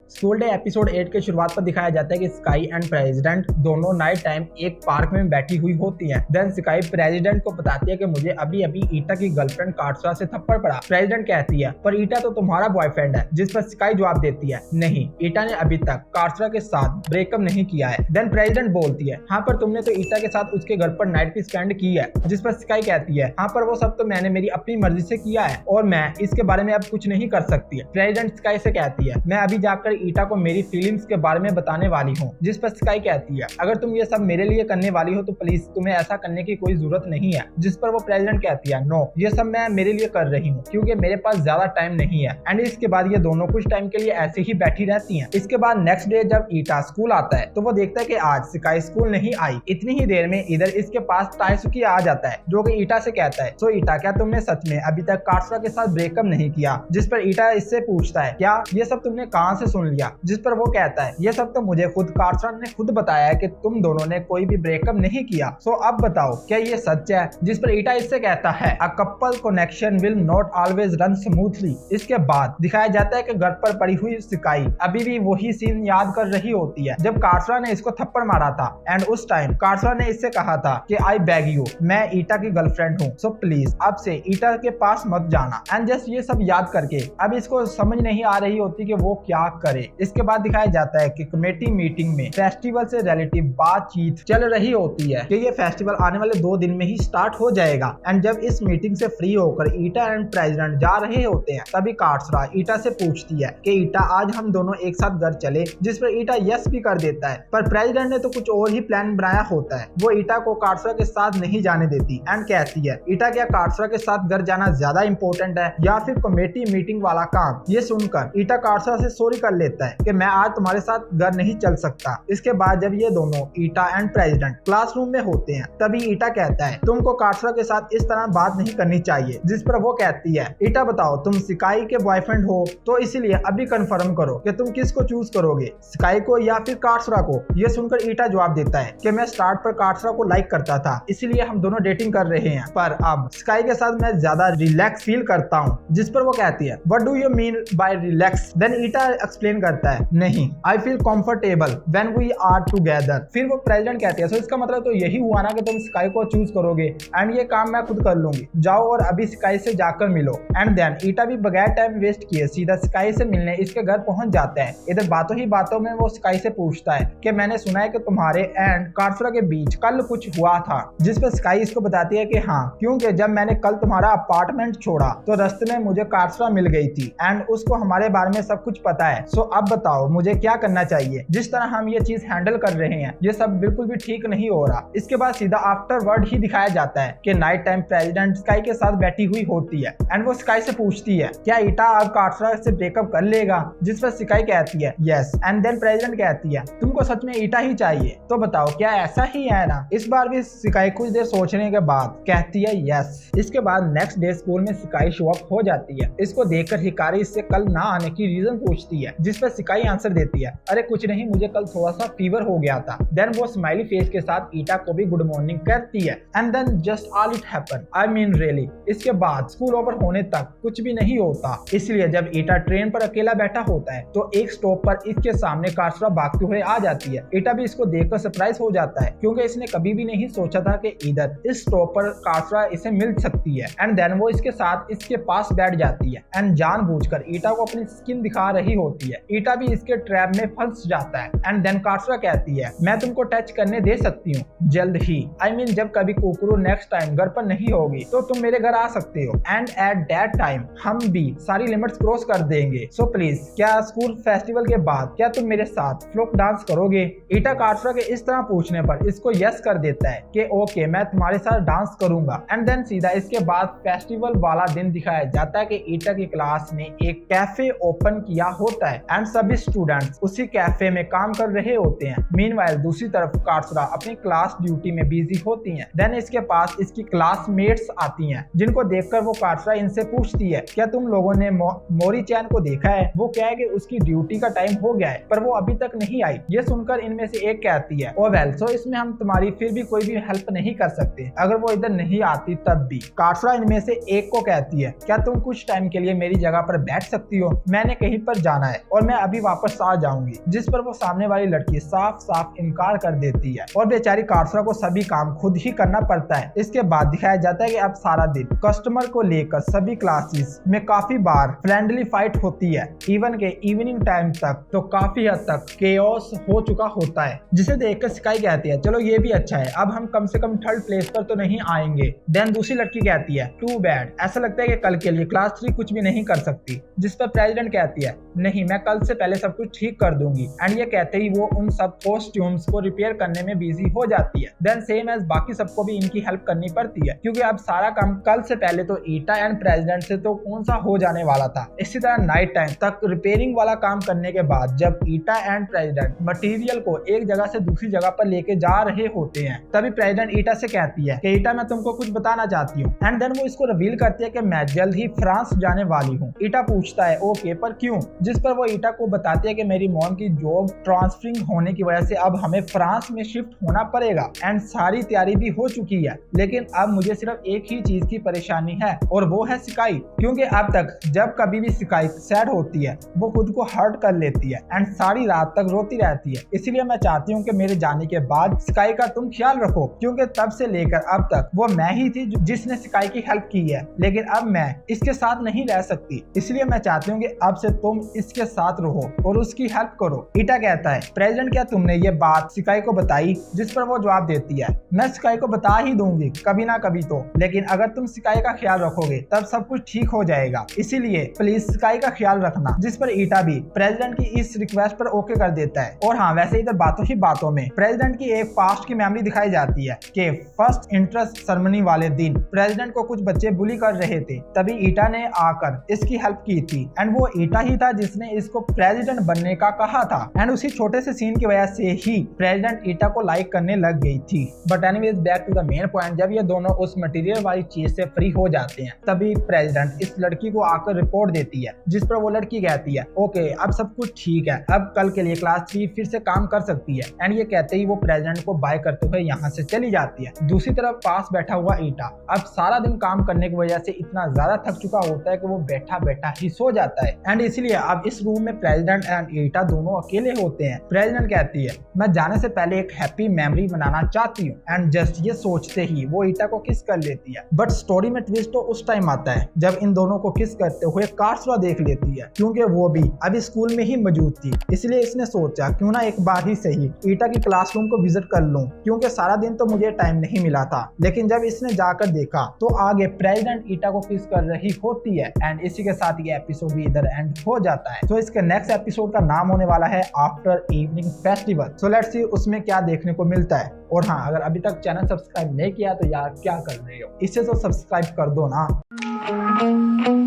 School day episode 8 के शुरुआत पर दिखाया जाता है कि स्काई एंड प्रेसिडेंट दोनों नाइट टाइम एक पार्क में बैठी हुई होती हैं। देन स्काई प्रेसिडेंट को बताती है कि मुझे अभी अभी ईटा की गर्लफ्रेंड कार्सरा से थप्पड़ पड़ा। प्रेसिडेंट कहती है पर ईटा तो तुम्हारा बॉयफ्रेंड है, जिस पर स्काई जवाब देती है नहीं, ईटा ने अभी तक कार्सरा के साथ ब्रेकअप नहीं किया है। देन प्रेसिडेंट बोलती है हाँ पर तुमने तो ईटा के साथ उसके घर पर नाइट भी स्पेंड की है, जिस पर स्काई कहती है हाँ पर वो सब तो मैंने मेरी अपनी मर्जी से किया है और मैं इसके बारे में अब कुछ नहीं कर सकती है। प्रेसिडेंट स्काई से कहती है मैं अभी जाकर ईटा को मेरी फीलिंग्स के बारे में बताने वाली हूँ, जिस पर स्काई कहती है अगर तुम ये सब मेरे लिए करने वाली हो तो प्लीज तुम्हें ऐसा करने की कोई जरूरत नहीं है। जिस पर वो प्रेसिडेंट कहती है नो, ये सब मैं मेरे लिए कर रही हूँ क्योंकि मेरे पास ज्यादा टाइम नहीं है। एंड इसके बाद ये दोनों कुछ टाइम के लिए ऐसे ही बैठी रहती हैं। इसके बाद नेक्स्ट डे जब ईटा स्कूल आता है तो वो देखता है कि आज स्काई स्कूल नहीं आई। इतनी ही देर में इधर इसके पास ताइसुकी आ जाता है जो कि ईटा से कहता है सो ईटा क्या तुमने सच में अभी तक कार्सरा के साथ ब्रेकअप नहीं किया? जिस पर ईटा इससे पूछता है क्या ये सब तुमने कहां से सुन लिया? जिस पर वो कहता है ये सब तो मुझे खुद कार्सरा ने खुद बताया है कि तुम दोनों ने कोई भी ब्रेकअप नहीं किया। सो अब बताओ क्या ये सच है? जिस पर ईटा इससे कहता है a couple connection will not always run smoothly. इसके बाद दिखाया जाता है कि घर पर पड़ी हुई स्काई अभी भी वही सीन याद कर रही होती है जब कार्सरा ने इसको थप्पड़ मारा था। एंड उस टाइम कार्सरा ने इससे कहा था कि आई बेग यू, मैं ईटा की गर्लफ्रेंड हूँ, सो प्लीज अब से ईटा के पास मत जाना। एंड जस्ट ये सब याद करके अब इसको समझ नहीं आ रही होती कि वो क्या करे। इसके बाद दिखाया जाता है कि कमेटी मीटिंग में फेस्टिवल से रिलेटिव बातचीत चल रही होती है कि ये फेस्टिवल आने वाले 2 दिन में ही स्टार्ट हो जाएगा। एंड जब इस मीटिंग से फ्री होकर ईटा एंड प्रेसिडेंट जा रहे होते हैं तभी कार्सरा ईटा से पूछती है कि ईटा आज हम दोनों एक साथ घर चले, जिस पर ईटा यस भी कर देता है। पर प्रेसिडेंट ने तो कुछ और ही प्लान बनाया होता है। वो ईटा को कार्सरा के साथ नहीं जाने देती एंड कहती है ईटा क्या कार्सरा के साथ घर जाना ज्यादा इंपॉर्टेंट है या फिर कमेटी मीटिंग वाला काम? ये सुनकर ईटा कार्सरा से सॉरी कर लेता है कि मैं आज तुम्हारे साथ घर नहीं चल सकता। इसके बाद जब ये दोनों ईटा एंड प्रेसिडेंट क्लासरूम में होते हैं तभी ईटा कहता है तुमको कार्सरा के साथ इस तरह बात नहीं करनी चाहिए। जिस पर वो कहती है ईटा बताओ तुम स्काई के बॉयफ्रेंड हो तो इसीलिए अभी कंफर्म करो कि तुम किसको चूज करोगे, स्काई को या फिर कार्सरा को? ये सुनकर ईटा जवाब देता है कि मैं स्टार्ट पर कार्सरा को लाइक करता था इसलिए हम दोनों डेटिंग कर रहे हैं, पर अब स्काई के साथ मैं ज्यादा रिलैक्स फील करता हूँ। जिस पर वो कहती है what do you mean by relax? Then ईटा एक्सप्लेन करता है नहीं, I feel comfortable when we are together. फिर वो प्रेसिडेंट कहती है सो इसका मतलब तो यही हुआ ना कि तुम स्काई को चूज करोगे एंड ये काम मैं खुद कर लूंगी, जाओ और अभी स्काई से जाकर मिलो। एंड देन ईटा भी बगैर टाइम वेस्ट किए सीधा स्काई से मिलने इसके घर पहुंच जाता है। इधर बातों ही बातों में वो स्काई से पूछता है कि मैंने सुना है कि तुम्हारे एंड कार्सरा के बीच कल कुछ हुआ था। जिस पर स्काई इसको बताती है कि हाँ, क्योंकि जब मैंने कल तुम्हारा अपार्टमेंट छोड़ा तो रास्ते में मुझे कार्सरा मिल गई थी एंड उसको हमारे बारे में सब कुछ पता है। सो अब बताओ मुझे क्या करना चाहिए? जिस तरह हम ये चीज हैंडल कर रहे हैं ये सब बिल्कुल भी ठीक नहीं हो रहा। इसके बाद सीधा आफ्टर वर्ड ही दिखाया जाता है कि नाइट टाइम प्रेसिडेंट स्काई के साथ बैठी हुई होती है एंड वो स्काई से पूछती है क्या ईटा अब कार्सरा से ब्रेकअप कर लेगा? जिस पर स्काई कहती है यस। एंड देन प्रेसिडेंट कहती है तुमको सच में ईटा ही चाहिए तो बताओ क्या ऐसा ही है ना? इस बार भी स्काई कुछ देर सोचने के बाद कहती है यस। इसके बाद नेक्स्ट डे स्कूल में स्काई शो अप हो जाती है। इसको देखकर हिकारी इससे कल ना आने की रीजन पूछती है, जिस पर स्काई आंसर देती है अरे कुछ नहीं, मुझे कल थोड़ा सा फीवर हो गया था। देन वो स्माइली फेस के साथ ईटा को भी गुड मॉर्निंग करती है and then just all it happen, I mean really. इसके बाद स्कूल ओवर होने तक कुछ भी नहीं होता। इसलिए जब ईटा ट्रेन पर अकेला बैठा होता है तो एक स्टॉप पर इसके सामने कार्सरा भागते हुए आ जाती है। ईटा भी इसको देखकर सरप्राइज हो जाता है क्योंकि इसने कभी भी नहीं सोचा था कि इधर इस स्टॉप पर कार्सरा इसे मिल सकती है। एंड देन वो इसके साथ इसके पास बैठ जाती है एंड जानबूझकर ईटा को अपनी स्किन दिखा रही होती है। ईटा भी इसके ट्रैप में फंस जाता है एंड देन कार्सरा कहती है मैं तुमको टच करने दे सकती हूँ जल्द ही, आई मीन जब कभी कुकरू नेक्स्ट टाइम घर पर नहीं होगी तो तुम मेरे घर आ सकते हो एंड एट दैट टाइम हम भी सारी लिमिट्स क्रॉस कर देंगे। सो प्लीज क्या स्कूल फेस्टिवल के बाद क्या तुम मेरे साथ फ्लोक डांस करोगे? ईटा कार्सरा के इस तरह पूछने पर इसको यस कर देता है कि ओके मैं तुम्हारे साथ डांस करूंगा। एंड देन सीधा इसके बाद फेस्टिवल वाला दिन दिखाया जाता है कि ईटा की क्लास ने एक कैफे ओपन किया होता है एंड सभी स्टूडेंट्स उसी कैफे में काम कर रहे होते हैं। मीनवाइल दूसरी तरफ कार्सरा अपनी क्लास ड्यूटी में बिजी होती हैं। देन इसके पास इसकी क्लासमेट्स आती हैं जिनको देखकर वो कार्सरा इनसे पूछती है क्या तुम लोगों ने मोरी चैन को देखा है? वो क्या है कि उसकी ड्यूटी का टाइम हो गया है पर वो अभी तक नहीं आई। ये सुनकर इनमें से एक कहती है ओ वेल, सो इसमें हम तुम्हारी फिर भी कोई भी हेल्प नहीं कर सकते अगर वो इधर नहीं आती तब भी। कार्सरा इनमें से एक को कहती है क्या तुम कुछ टाइम के लिए मेरी जगह पर बैठ सकती हो? मैंने कहीं पर जाना है और मैं अभी वापस आ जाऊंगी, जिस पर वो सामने वाली लड़की साफ साफ इनकार कर देती है और बेचारी कार्सरा को सभी काम खुद ही करना पड़ता है। इसके बाद दिखाया जाता है कि अब सारा दिन कस्टमर को लेकर सभी क्लासेस में काफी बार फ्रेंडली फाइट होती है, इवन के इवनिंग टाइम तक तो काफी हद तक केओस हो चुका होता है, जिसे देखकर स्काई कहती है चलो ये भी अच्छा है, अब हम कम से कम थर्ड प्लेस पर तो नहीं आएंगे। देन दूसरी लड़की कहती है टू बैड, ऐसा लगता है कि कल के लिए क्लास 3 कुछ भी नहीं कर सकती, जिस पर प्रेसिडेंट कहती है नहीं मैं कल से पहले सब कुछ ठीक कर दूंगी। एंड ये कहते ही वो उन सब कॉस्ट्यूम्स को रिपेयर करने में बिजी हो जाती है। देन सेम एज बाकी सबको भी इनकी हेल्प करनी पड़ती है, क्योंकि अब सारा काम कल से पहले तो ईटा एंड प्रेसिडेंट से तो कौन सा हो जाने वाला था। इसी तरह नाइट टाइम तक रिपेयरिंग वाला काम करने के बाद जब ईटा एंड प्रेसिडेंट मटेरियल को एक जगह से दूसरी जगह पर लेके जा रहे होते हैं, तभी प्रेसिडेंट ईटा से कहती है कि ईटा मैं तुमको कुछ बताना चाहती हूँ। एंड देन वो इसको रिवील करती है कि मैं जल्द ही फ्रांस जाने वाली हूँ। ईटा पूछता है ओके पर क्यों, जिस पर वो ईटा को बताती है कि मेरी मॉम की जॉब ट्रांसफरिंग होने की वजह से अब हमें फ्रांस में शिफ्ट होना पड़ेगा एंड सारी तैयारी भी हो चुकी है, लेकिन अब मुझे सिर्फ एक ही चीज की परेशानी है और वो है स्काई, क्योंकि अब तक जब कभी भी स्काई सैड होती है वो खुद को हर्ट कर लेती है एंड सारी रात तक रोती रहती है। इसलिए मैं चाहती हूँ कि मेरे जाने के बाद स्काई का तुम ख्याल रखो, क्योंकि तब से लेकर अब तक वो मैं ही थी जिसने स्काई की हेल्प की है, लेकिन अब मैं इसके साथ नहीं रह सकती, इसलिए मैं चाहती हूँ कि अब से तुम इसके साथ रहो और उसकी हेल्प करो। ईटा कहता है प्रेसिडेंट क्या तुमने ये बात स्काई को बताई, जिस पर वो जवाब देती है मैं स्काई को बता ही दूंगी कभी ना कभी तो, लेकिन अगर तुम स्काई का ख्याल रखोगे तब सब कुछ ठीक हो जाएगा, इसीलिए प्लीज स्काई का ख्याल रखना। जिस पर ईटा भी प्रेसिडेंट की इस रिक्वेस्ट पर ओके कर देता है। और हाँ वैसे इधर बातों ही बातों में प्रेसिडेंट की एक पास्ट की मेमोरी दिखाई जाती है कि फर्स्ट इंटरेस्ट सेरेमनी वाले दिन प्रेसिडेंट को कुछ बच्चे बुली कर रहे थे, तभी ईटा ने आकर इसकी हेल्प की थी एंड वो ईटा ही था जिसने इसको प्रेसिडेंट बनने का कहा था एंड उसी छोटे से सीन की वजह से ही प्रेसिडेंट ईटा को लाइक करने लग गई थी। But anyways back to the main point, जब ये दोनों उस मटेरियल वाली चीज से फ्री हो जाते हैं तभी प्रेसिडेंट इस लड़की को आकर रिपोर्ट देती है, जिस पर वो लड़की कहती है ओके अब सब कुछ ठीक है, अब कल के लिए क्लास 3 फिर से काम कर सकती है। एंड ये कहते ही वो प्रेसिडेंट को बाय करते हुए यहाँ से चली जाती है। दूसरी तरफ पास बैठा हुआ ईटा अब सारा दिन काम करने की वजह से इतना ज्यादा थक चुका होता है कि वो बैठा बैठा ही सो जाता है एंड इसलिए अब इस रूम में प्रेसिडेंट एंड ईटा दोनों अकेले होते हैं। प्रेसिडेंट कहती है मैं जाने से पहले एक हैप्पी मेमोरी बनाना चाहती हूँ एंड जस्ट ये सोचते ही वो ईटा को किस कर लेती है। बट स्टोरी में ट्विस्ट तो उस टाइम आता है जब इन दोनों को किस करते हुए कार्सरा देख लेती है, क्योंकि वो भी अभी स्कूल में ही मौजूद थी, इसलिए इसने सोचा क्यों ना एक बार ही सही ईटा की क्लासरूम को विजिट कर लूं, क्योंकि सारा दिन तो मुझे टाइम नहीं मिला था। लेकिन जब इसने जाकर देखा तो आगे प्रेसिडेंट ईटा को किस कर रही होती है एंड इसी के साथ ये एपिसोड भी इधर एंड हो जाता है। तो इसके नेक्स्ट एपिसोड का नाम होने वाला है after evening festival. So let's see उसमें क्या देखने को मिलता है। और हाँ अगर अभी तक चैनल सब्सक्राइब नहीं किया तो यार क्या कर रहे हो, इससे तो सब्सक्राइब कर दो ना।